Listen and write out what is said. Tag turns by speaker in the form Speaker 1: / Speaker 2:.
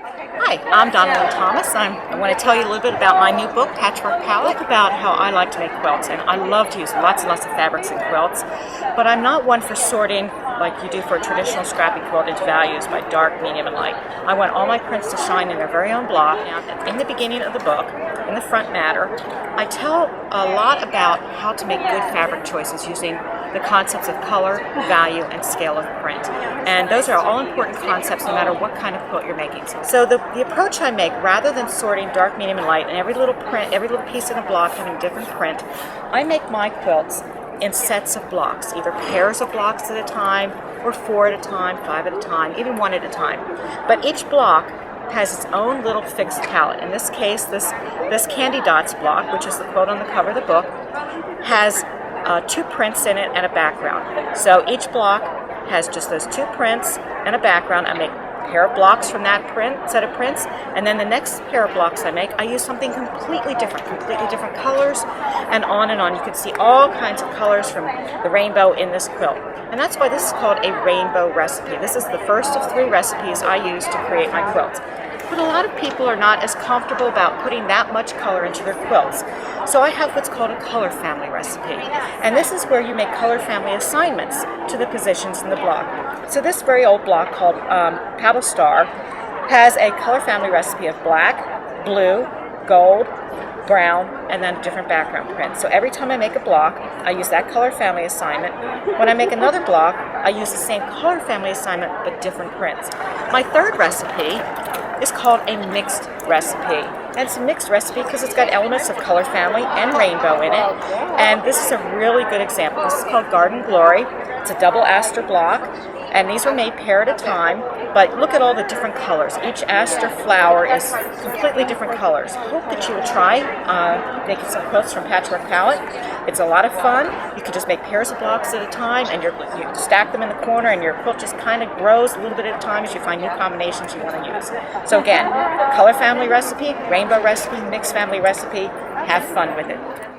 Speaker 1: Hi, I'm Donnelly Thomas. I want to tell you a little bit about my new book, Patchwork Palette, about how I like to make quilts. And I love to use lots and lots of fabrics in quilts, but I'm not one for sorting like you do for a traditional scrappy quilt into values by dark, medium, and light. I want all my prints to shine in their very own block. And in the beginning of the book, in the front matter, I tell a lot about how to make good fabric choices using the concepts of color, value, and scale of print. And those are all important concepts no matter what kind of quilt you're making. So the approach I make, rather than sorting dark, medium, and light, and every little print, every little piece in a block having different print, I make my quilts in sets of blocks, either pairs of blocks at a time, or 4 at a time, 5 at a time, even 1 at a time. But each block has its own little fixed palette. In this case, this Candy Dots block, which is the quote on the cover of the book, has 2 prints in it and a background. So each block has just those 2 prints and a background. I make a pair of blocks from that set of prints, and then the next pair of blocks I make, I use something completely different colors, and on and on. You can see all kinds of colors from the rainbow in this quilt. And that's why this is called a rainbow recipe. This is the first of 3 recipes I use to create my quilts. But a lot of people are not as comfortable about putting that much color into their quilts. So I have what's called a color family recipe. And this is where you make color family assignments to the positions in the block. So this very old block called Paddle Star has a color family recipe of black, blue, gold, brown, and then different background prints. So every time I make a block, I use that color family assignment. When I make another block, I use the same color family assignment but different prints. My third recipe is called a mixed recipe. And it's a mixed recipe because it's got elements of color family and rainbow in it. And this is a really good example. This is called Garden Glory. It's a double aster block. And these were made pair at a time, but look at all the different colors. Each aster flower is completely different colors. I hope that you will try making some quilts from Patchwork Palette. It's a lot of fun. You can just make pairs of blocks at a time, and you stack them in the corner, and your quilt just kind of grows a little bit at a time as you find new combinations you want to use. So again, color family recipe, rainbow recipe, mixed family recipe. Have fun with it.